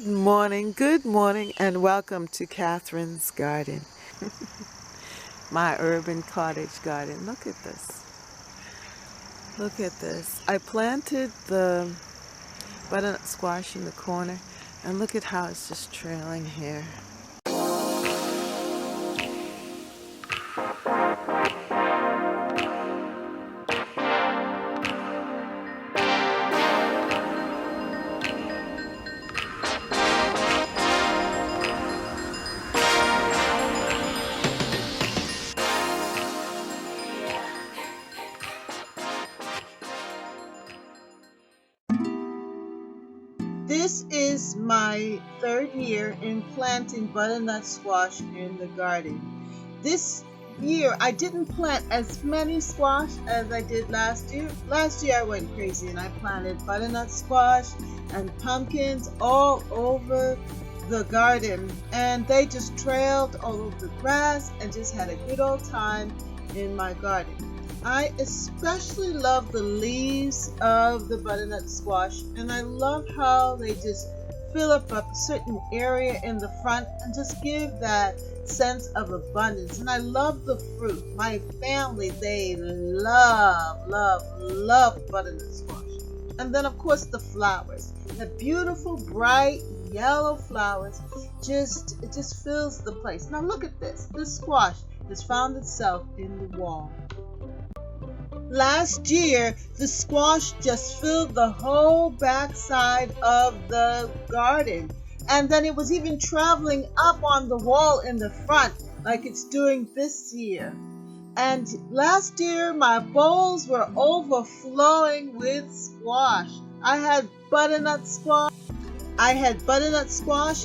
good morning, and welcome to Catherine's Garden, my urban cottage garden. Look at this. Look at this. I planted the butternut squash in the corner, and look at how it's just trailing here. This is my third year in planting butternut squash in the garden. This year I didn't plant as many squash as I did last year. Last year I went crazy and I planted butternut squash and pumpkins all over the garden, and they just trailed all over the grass and just had a good old time in my garden. I especially love the leaves of the butternut squash, and I love how they just fill up a certain area in the front and just give that sense of abundance. And I love the fruit. My family, they love butternut squash. And then of course the flowers, the beautiful bright yellow flowers, it just fills the place. Now look at this. This squash has found itself in the wall. Last year, the squash just filled the whole backside of the garden. And then it was even traveling up on the wall in the front like it's doing this year. And last year, my bowls were overflowing with squash. I had butternut squash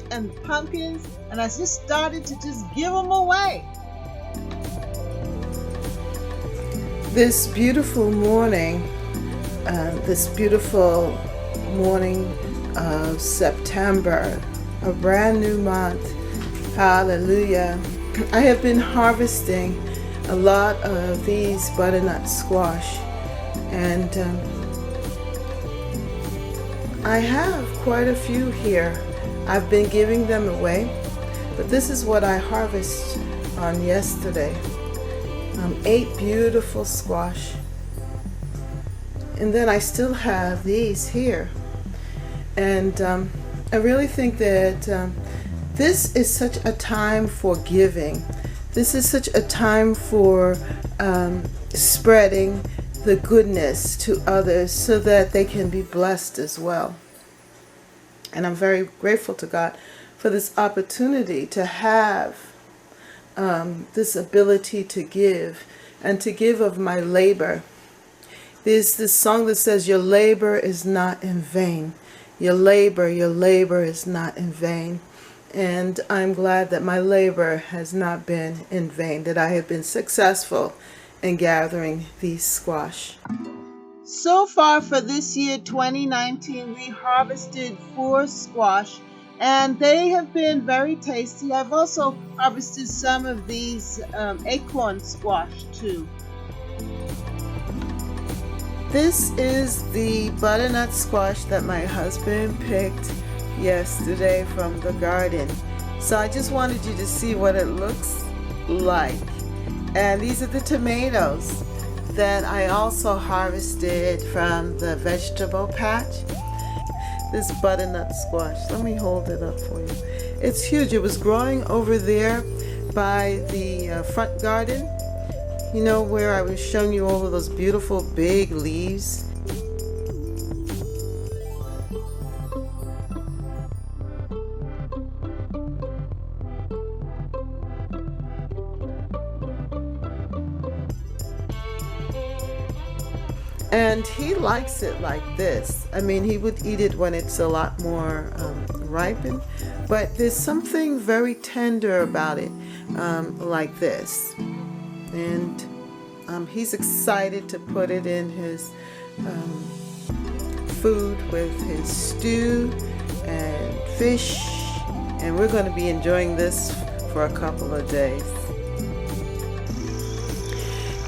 and pumpkins, and I just started to just give them away. This beautiful morning of September, a brand new month, hallelujah. I have been harvesting a lot of these butternut squash, and I have quite a few here. I've been giving them away, but this is what I harvested on yesterday. 8 beautiful squash, and then I still have these here, and I really think that this is such a time for giving. This is such a time for spreading the goodness to others so that they can be blessed as well. And I'm very grateful to God for this opportunity to have this ability to give, and to give of my labor. There's this song that says, your labor is not in vain. Your labor is not in vain. And I'm glad that my labor has not been in vain, that I have been successful in gathering these squash. So far for this year, 2019, we harvested 4 squash, and they have been very tasty. I've also harvested some of these acorn squash too. This is the butternut squash that my husband picked yesterday from the garden. So I just wanted you to see what it looks like. And these are the tomatoes that I also harvested from the vegetable patch. This butternut squash, let me hold it up for you. It's huge. It was growing over there by the front garden, you know, where I was showing you all of those beautiful big leaves. And he likes it like this. I mean, he would eat it when it's a lot more ripened, but there's something very tender about it, like this. And he's excited to put it in his food with his stew and fish, and we're going to be enjoying this for a couple of days.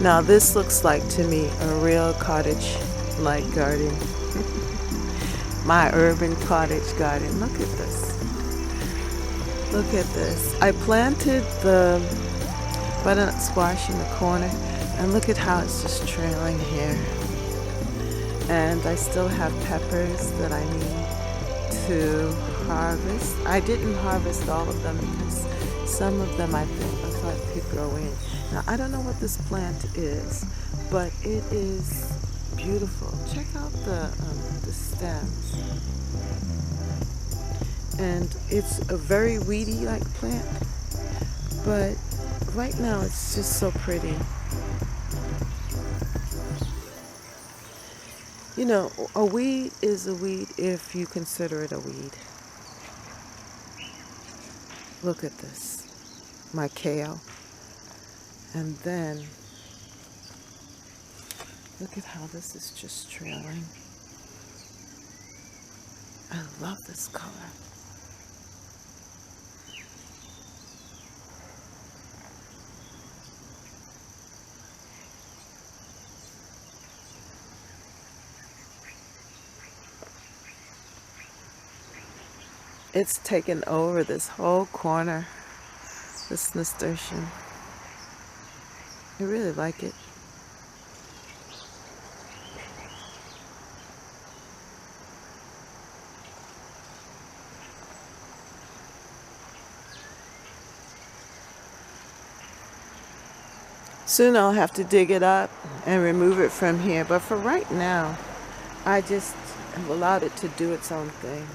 Now this looks like to me a real cottage-like garden. my urban cottage garden. Look at this. Look at this. I planted the butternut squash in the corner, and look at how it's just trailing here. And I still have peppers that I need to harvest. I didn't harvest all of them because some of them I thought could grow in. Now I don't know what this plant is, but it is beautiful. Check out the stems. And it's a very weedy like plant, but right now it's just so pretty. You know, a weed is a weed if you consider it a weed. Look at this, my kale. And then, look at how this is just trailing. I love this color. It's taken over this whole corner, this nasturtium. I really like it. Soon I'll have to dig it up and remove it from here, but for right now, I just have allowed it to do its own thing.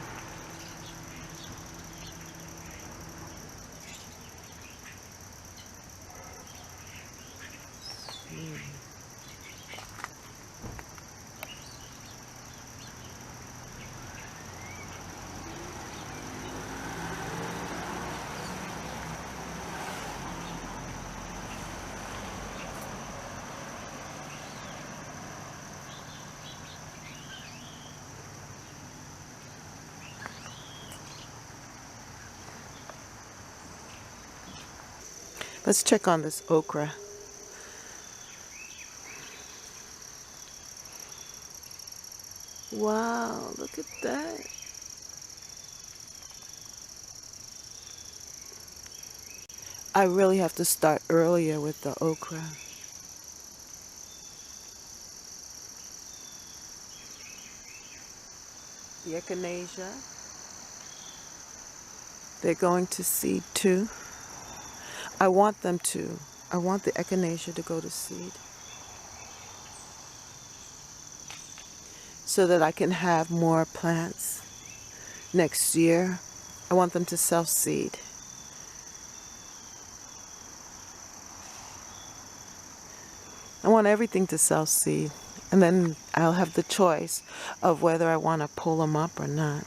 Let's check on this okra. Wow, look at that. I really have to start earlier with the okra. The echinacea, they're going to seed too. I want them to. I want the echinacea to go to seed so that I can have more plants next year. I want them to self-seed. I want everything to self-seed, and then I'll have the choice of whether I want to pull them up or not.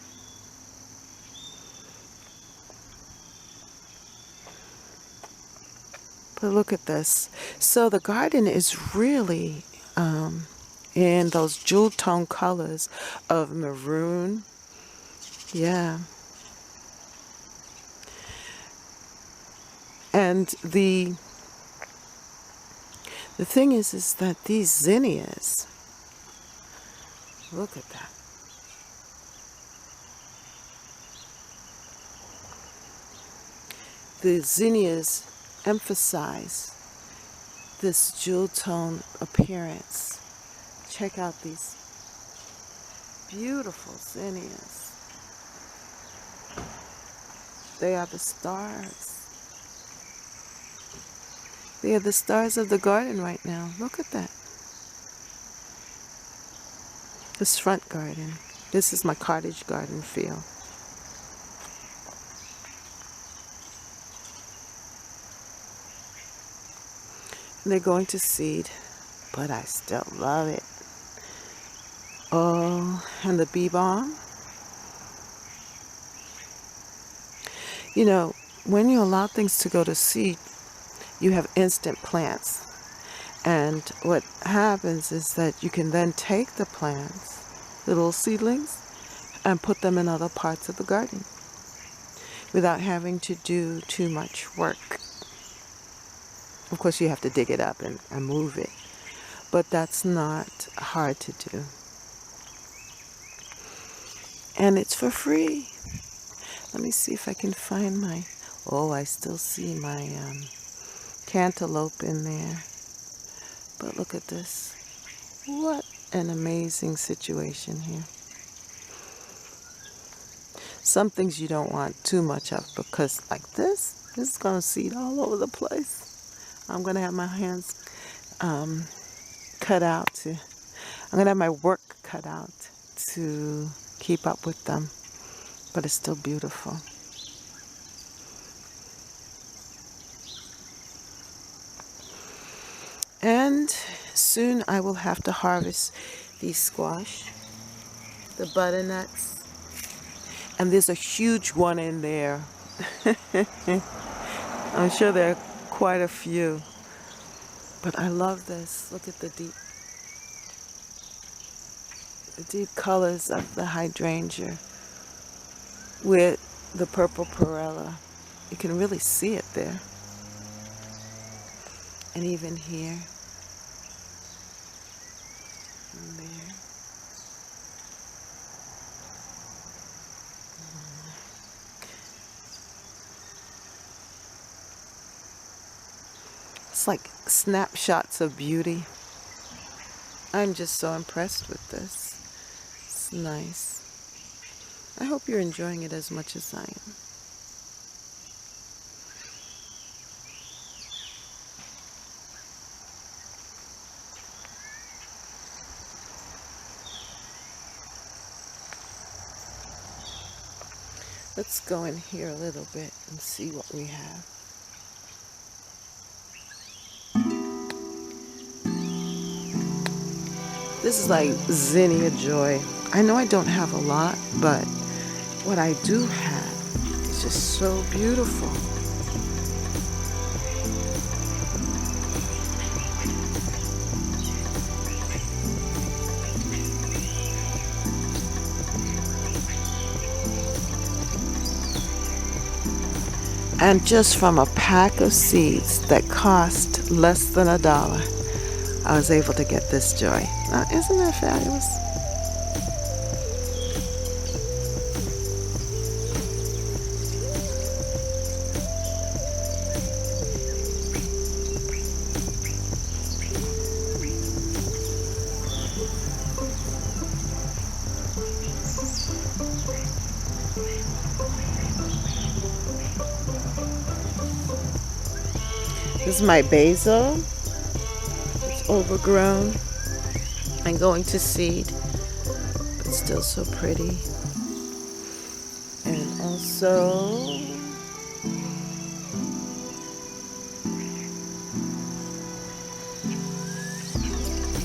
But look at this. So the garden is really in those jewel tone colors of maroon. Yeah. And the thing is that these zinnias, look at that. The zinnias emphasize this jewel tone appearance. Check out these beautiful zinnias. They are the stars. They are the stars of the garden right now. Look at that. This front garden. This is my cottage garden feel. And they're going to seed, but I still love it. Oh, and the bee balm. You know, when you allow things to go to seed, you have instant plants. And what happens is that you can then take the plants, the little seedlings, and put them in other parts of the garden without having to do too much work. Of course, you have to dig it up and move it, but that's not hard to do. And it's for free. Let me see if I can find my, oh, I still see my cantaloupe in there. But look at this. What an amazing situation here. Some things you don't want too much of because like this is going to seed all over the place. I'm going to have my hands cut out to, I'm going to have my work cut out to keep up with them. But it's still beautiful. And soon I will have to harvest these squash, the butternuts. And there's a huge one in there. I'm sure there are quite a few. But I love this. Look at the deep colors of the hydrangea with the purple perilla. You can really see it there. And even here. And there. It's like snapshots of beauty. I'm just so impressed with this. It's nice. I hope you're enjoying it as much as I am. Let's go in here a little bit and see what we have. This is like zinnia joy. I know I don't have a lot, but what I do have is just so beautiful. And just from a pack of seeds that cost less than $1, I was able to get this joy. Now, isn't that fabulous? This is my basil. It's overgrown and going to seed, but still so pretty. And also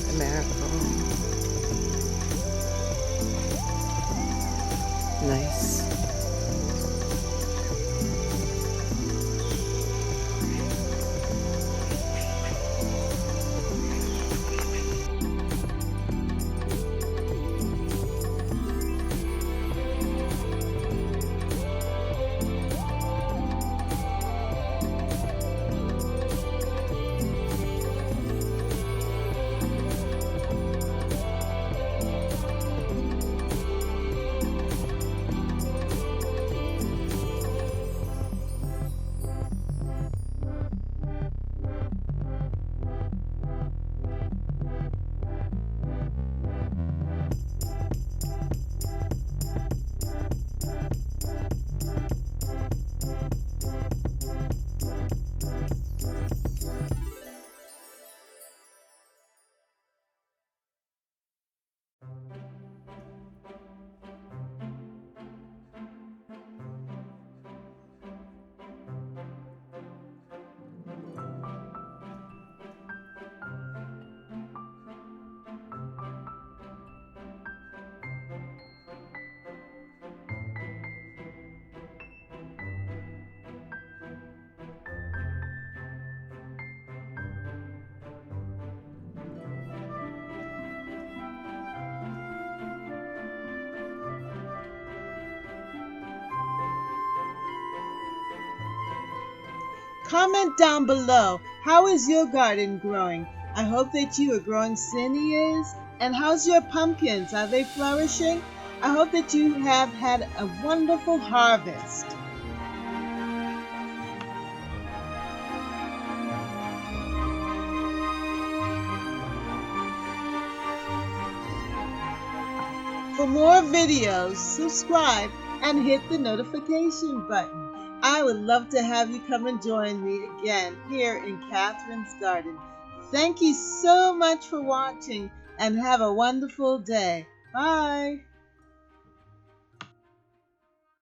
the marigold. Nice. Comment down below, how is your garden growing? I hope that you are growing zinnias. And how's your pumpkins? Are they flourishing? I hope that you have had a wonderful harvest. For more videos, subscribe and hit the notification button. I would love to have you come and join me again here in Catherine's Garden. Thank you so much for watching and have a wonderful day. Bye.